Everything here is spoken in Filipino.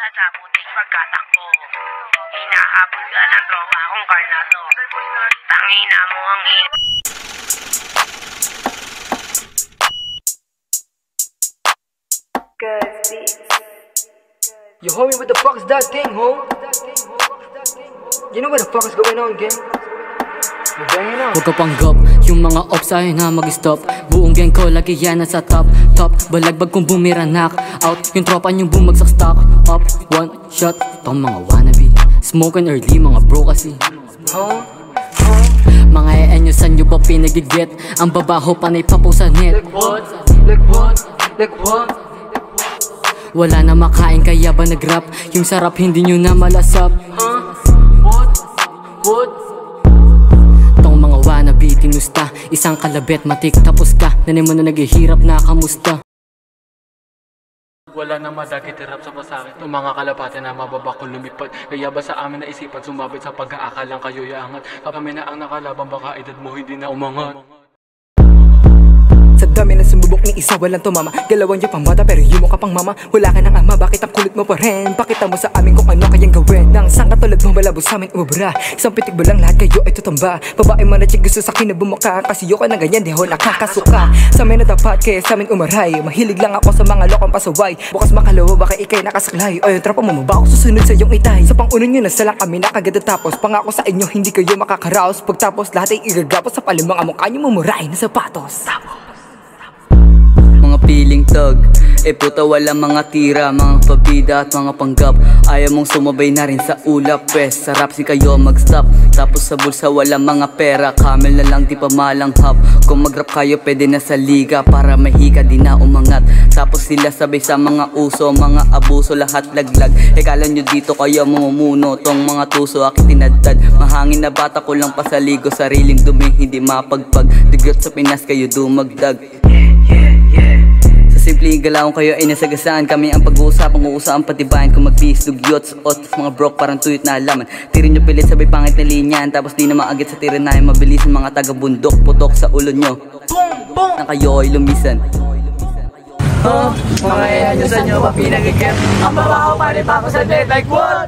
sa putik pagkatakbo. Hinahabol ka ng tropa kong karnaso. Tangina mo ang Yo, homie, what the fuck is that thing, ho? You know what the fuck is going on, gang? Huwag ka panggap, yung mga ops ayaw nga mag-stop. Buong gang ko, lagi yan nasa top. Balagbag kung bumira, knock out. Yung tropa niyong bumagsak, stock up. One shot, tong mga wannabe. Smoking early, mga bro kasi. Mga nyo, saan nyo pa pinagigit? Ang babaho, panay papo sa net. Like what? Wala na makain kaya ba nag-rap? Yung sarap hindi nyo na malasap. What? Tong mga wannabe, tinusta. Isang kalabet, matik tapos ka. Nanay mo na naghihirap na kamusta. Wala na madagit hirap sa pasakit. Itong mga kalapate na mababako lumipad. Kaya ba sa amin na isipan sumabit sa pag-aakalang kayo yaangat? Kami na ang nakalaban, baka edad mo hindi na umangat. Sa dami na sumubok ni isa walang tumama. Galawan niyo pang bata pero yumo ka pang mama. Wala ka ng ama, bakit ang kulit mo pa rin? Pakita mo sa amin kung ano kayang gawin. Nang sang katulad mo malabo sa amin umubra. Isang pitik mo lang lahat kayo ay tutamba. Babae man na chick gusto sa akin na bumaka. Kasi yo ka na ganyan, di ho nakakasuka. Sa amin na tapat kaya sa amin umaray. Mahilig lang ako sa mga lokong pasaway. Bukas makalawa baka ikay nakasaklay. O yung tropa mo ba ako susunod sa iyong itay. Sa pangunan nyo na salang kami nakaganda tapos. Pangako sa inyo hindi kayo makakaraos. Pagtapos lahat ay igagapos sa palimang amok kanyo mumuray na sapatos. Mga piling tag, puta wala mga tira, mga pabida at mga panggap. Ayaw mong sumabay na rin sa ulap, pes. Sarap si kayo mag-stop, tapos sa bulsa wala mga pera. Camel na lang di pa malanghap. Kung mag-rap kayo pwede na sa liga, para mahika di na umangat. Tapos sila sabay sa mga uso, mga abuso, lahat laglag. Kala nyo dito kayo mamumuno, tong mga tuso aking tinadtad. Mahangin na bata ko lang pasaligo, sariling dumi hindi mapagpag. Digyot sa Pinas kayo dumagdag. Simpleng galawang kayo ay nasagasaan. Kami ang pag-uusapang uusapang patibayan. Kung mag-peace, dugyots, ot, mga brok parang tuyot na alaman. Tirin nyo pilit sabay pangit na linyan. Tapos di na maagit sa tirin na mabilis ang mga taga-bundok. Putok sa ulo nyo na kayo ay lumisan. Mga yan nyo sa nyo pa pinagigip. Ang babaho pa rin pa ako sa dead. Like what?